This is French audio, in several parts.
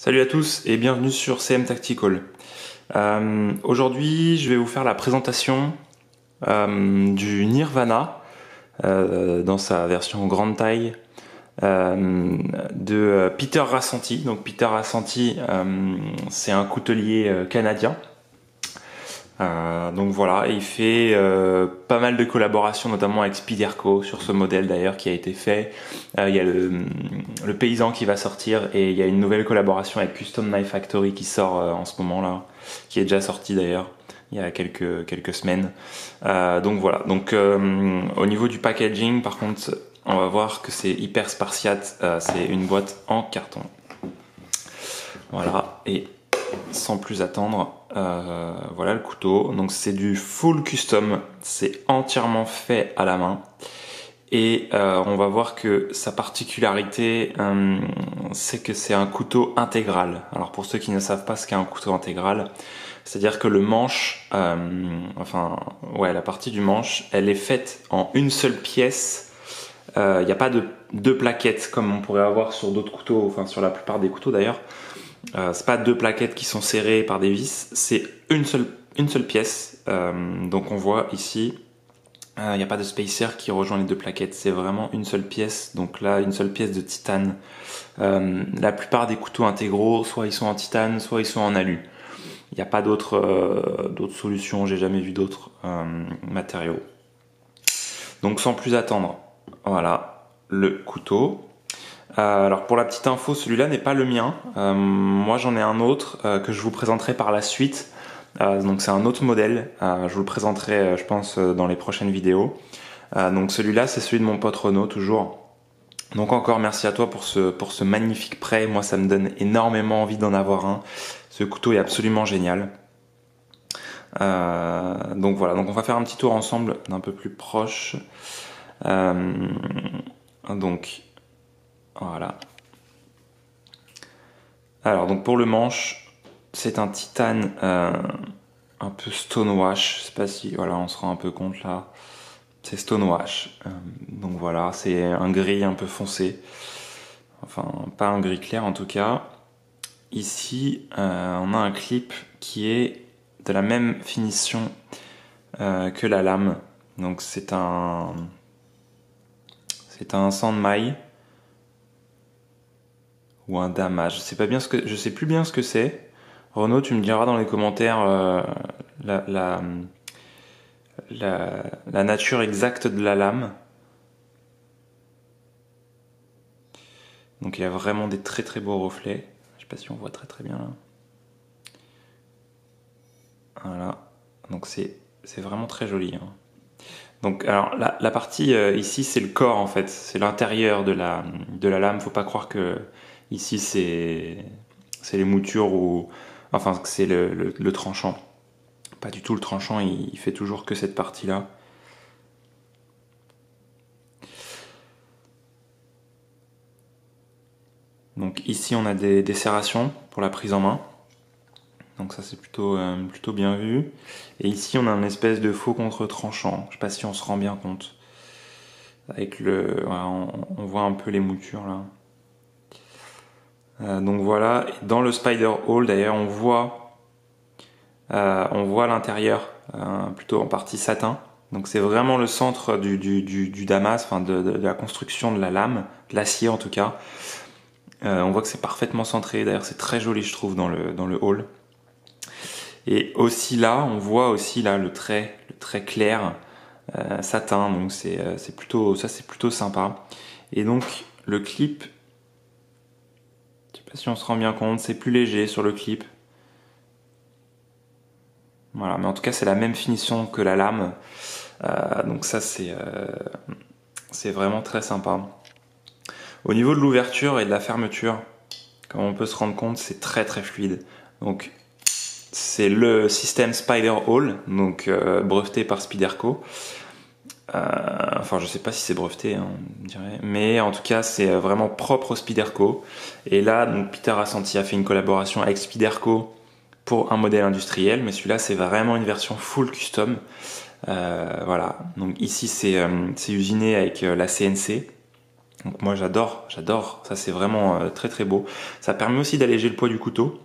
Salut à tous et bienvenue sur CM Tactical. Aujourd'hui, je vais vous faire la présentation du Nirvana dans sa version grande taille de Peter Rassanti. Donc Peter Rassanti, c'est un coutelier canadien. Donc voilà, et il fait pas mal de collaborations, notamment avec Spyderco sur ce modèle d'ailleurs qui a été fait. Il y a le paysan qui va sortir et il y a une nouvelle collaboration avec Custom Knife Factory qui sort en ce moment là, qui est déjà sortie d'ailleurs il y a quelques semaines. Donc voilà. Donc au niveau du packaging, par contre, on va voir que c'est hyper spartiate. C'est une boîte en carton. Voilà, et sans plus attendre, voilà le couteau. Donc c'est du full custom, c'est entièrement fait à la main. Et on va voir que sa particularité, c'est que c'est un couteau intégral. Alors pour ceux qui ne savent pas ce qu'est un couteau intégral, c'est-à-dire que le manche, la partie du manche, elle est faite en une seule pièce. Il n'y a pas de deux plaquettes comme on pourrait avoir sur d'autres couteaux, enfin sur la plupart des couteaux d'ailleurs. C'est pas deux plaquettes qui sont serrées par des vis, c'est une seule pièce. Donc on voit ici, il n'y a pas de spacer qui rejoint les deux plaquettes, c'est vraiment une seule pièce. Donc là, une seule pièce de titane. La plupart des couteaux intégraux, soit ils sont en titane, soit ils sont en alu. Il n'y a pas d'autres solutions, j'ai jamais vu d'autres matériaux. Donc sans plus attendre, voilà le couteau. Alors pour la petite info, celui-là n'est pas le mien. Moi j'en ai un autre que je vous présenterai par la suite. Donc c'est un autre modèle. Je vous le présenterai, je pense, dans les prochaines vidéos. Donc celui-là, c'est celui de mon pote Renaud, toujours. Donc encore merci à toi pour ce magnifique prêt. Moi ça me donne énormément envie d'en avoir un. Ce couteau est absolument génial. Donc voilà, donc on va faire un petit tour ensemble d'un peu plus proche. Donc voilà. Alors donc pour le manche, c'est un titane un peu stonewash. Je sais pas si voilà, on se rend un peu compte là. C'est stonewash. Donc voilà, c'est un gris un peu foncé. Enfin, pas un gris clair en tout cas. Ici, on a un clip qui est de la même finition que la lame. Donc c'est un sandmail ou un damage. Je sais plus bien ce que c'est. Renaud, tu me diras dans les commentaires la nature exacte de la lame. Donc il y a vraiment des très très beaux reflets. Je sais pas si on voit très très bien là. Voilà. Donc c'est vraiment très joli. Hein. Donc alors la partie ici c'est le corps en fait, c'est l'intérieur de la lame. Faut pas croire que ici c'est les moutures ou enfin que c'est le tranchant. Pas du tout, le tranchant il fait toujours que cette partie là. Donc ici on a des serrations pour la prise en main. Donc ça c'est plutôt bien vu. Et ici on a une espèce de faux contre-tranchant. Je sais pas si on se rend bien compte. Avec voilà, on voit un peu les moutures là. Donc voilà, dans le Spider Hole d'ailleurs on voit l'intérieur plutôt en partie satin. Donc c'est vraiment le centre du damas, enfin de la construction de la lame, de l'acier en tout cas. On voit que c'est parfaitement centré, d'ailleurs c'est très joli je trouve dans le hall. Et aussi là, on voit aussi là le trait clair satin, donc c'est plutôt sympa. Et donc le clip, je sais pas si on se rend bien compte, c'est plus léger sur le clip. Voilà, mais en tout cas c'est la même finition que la lame, donc ça c'est vraiment très sympa. Au niveau de l'ouverture et de la fermeture, comme on peut se rendre compte, c'est très très fluide. Donc c'est le système Spider Hole, donc breveté par Spyderco. Enfin, je sais pas si c'est breveté, hein, on dirait, mais en tout cas, c'est vraiment propre au Spyderco. Et là, donc Peter Rassanti a fait une collaboration avec Spyderco pour un modèle industriel, mais celui-là, c'est vraiment une version full custom. Voilà. Donc ici, c'est usiné avec la CNC. Donc moi j'adore, ça c'est vraiment très très beau. Ça permet aussi d'alléger le poids du couteau.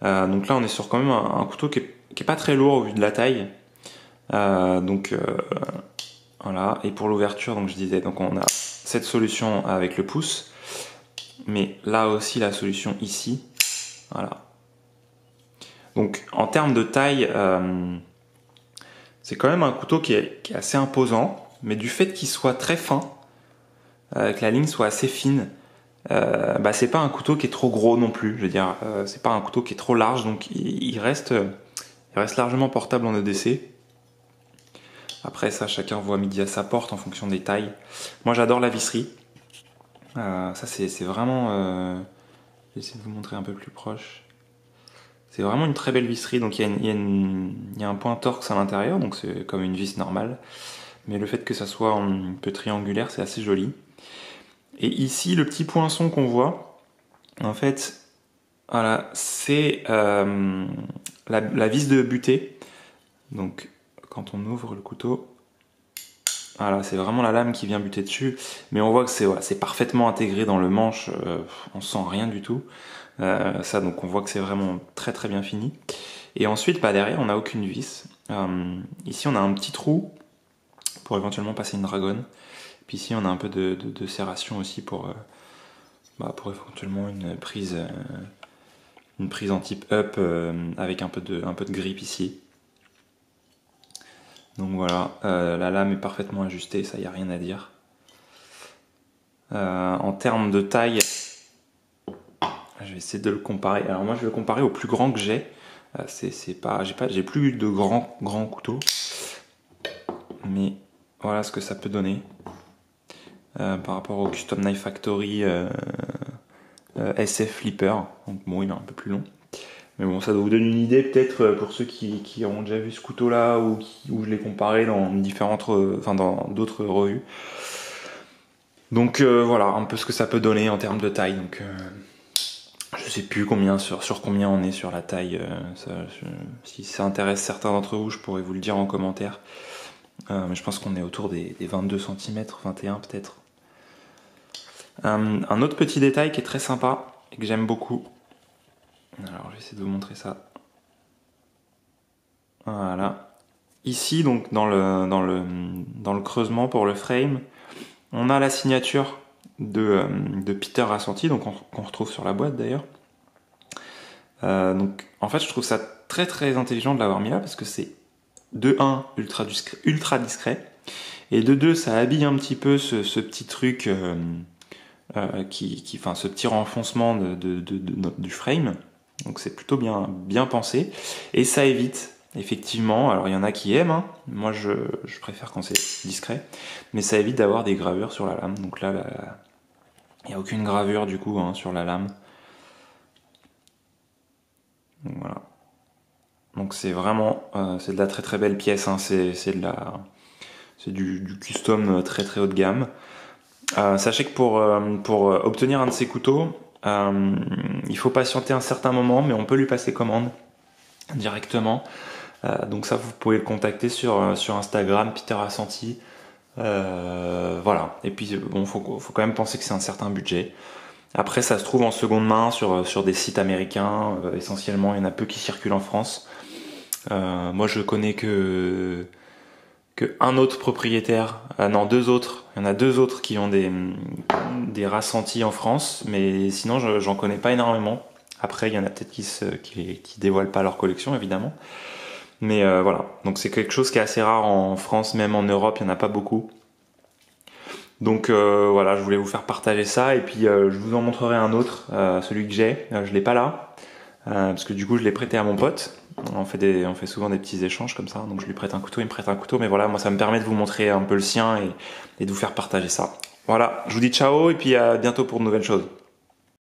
Donc là on est sur quand même un couteau qui est pas très lourd au vu de la taille. Voilà. Et pour l'ouverture, donc je disais, donc on a cette solution avec le pouce, mais là aussi la solution ici. Voilà. Donc en termes de taille, c'est quand même un couteau qui est assez imposant, mais du fait qu'il soit très fin, que la ligne soit assez fine, c'est pas un couteau qui est trop gros non plus. Je veux dire, c'est pas un couteau qui est trop large, donc il reste largement portable en EDC. Après ça, chacun voit midi à sa porte en fonction des tailles. Moi j'adore la visserie. Ça c'est vraiment... J'essaie de vous montrer un peu plus proche. C'est vraiment une très belle visserie. Donc il y a un point Torx à l'intérieur, donc c'est comme une vis normale. Mais le fait que ça soit un peu triangulaire, c'est assez joli. Et ici, le petit poinçon qu'on voit, en fait, voilà, c'est la vis de butée. Donc quand on ouvre le couteau, voilà, c'est vraiment la lame qui vient buter dessus, mais on voit que c'est parfaitement intégré dans le manche, on sent rien du tout. Donc on voit que c'est vraiment très très bien fini. Et ensuite, derrière, on n'a aucune vis. Ici, on a un petit trou pour éventuellement passer une dragonne. Puis ici, on a un peu de serration aussi pour éventuellement une prise en type up avec un peu de grip ici. Donc voilà, la lame est parfaitement ajustée, ça y a rien à dire. En termes de taille, je vais essayer de le comparer. Alors moi je vais le comparer au plus grand que j'ai. J'ai plus de grands couteaux, mais voilà ce que ça peut donner par rapport au Custom Knife Factory SF Flipper. Donc bon, il est un peu plus long. Mais bon, ça doit vous donner une idée peut-être pour ceux qui ont déjà vu ce couteau-là ou je l'ai comparé dans dans d'autres revues. Donc voilà, un peu ce que ça peut donner en termes de taille. Donc je sais plus combien sur combien on est sur la taille. Si ça intéresse certains d'entre vous, je pourrais vous le dire en commentaire. Mais je pense qu'on est autour des 22 cm, 21 peut-être. Un autre petit détail qui est très sympa et que j'aime beaucoup. Alors je vais essayer de vous montrer ça. Voilà. Ici, donc dans le creusement pour le frame, on a la signature de Peter Rassanti, donc qu'on retrouve sur la boîte d'ailleurs. Donc en fait, je trouve ça très très intelligent de l'avoir mis là parce que c'est de 1 ultra discret et de 2 ça habille un petit peu ce petit truc ce petit renfoncement du frame. Donc c'est plutôt bien pensé et ça évite effectivement, alors il y en a qui aiment, hein. Moi je préfère quand c'est discret, mais ça évite d'avoir des gravures sur la lame. Donc là, il n'y a aucune gravure du coup sur la lame. Donc voilà. Donc c'est vraiment, c'est de la très très belle pièce, hein. C'est du custom très très haut de gamme. Sachez que pour obtenir un de ces couteaux, il faut patienter un certain moment, mais on peut lui passer commande directement. Donc ça, vous pouvez le contacter sur Instagram, Peter Rassanti. Voilà. Et puis bon, faut quand même penser que c'est un certain budget. Après, ça se trouve en seconde main sur des sites américains. Essentiellement, il y en a peu qui circulent en France. Moi, je connais que un autre propriétaire, deux autres. Il y en a deux autres qui ont des Rassanti en France, mais sinon, j'en connais pas énormément. Après, il y en a peut-être qui dévoilent pas leur collection, évidemment. Mais voilà, donc c'est quelque chose qui est assez rare en France, même en Europe, il n'y en a pas beaucoup. Donc voilà, je voulais vous faire partager ça, et puis je vous en montrerai un autre, celui que j'ai, je l'ai pas là, parce que du coup je l'ai prêté à mon pote. On fait souvent des petits échanges comme ça, donc je lui prête un couteau, il me prête un couteau, mais voilà, moi ça me permet de vous montrer un peu le sien et de vous faire partager ça. Voilà, je vous dis ciao, et puis à bientôt pour de nouvelles choses.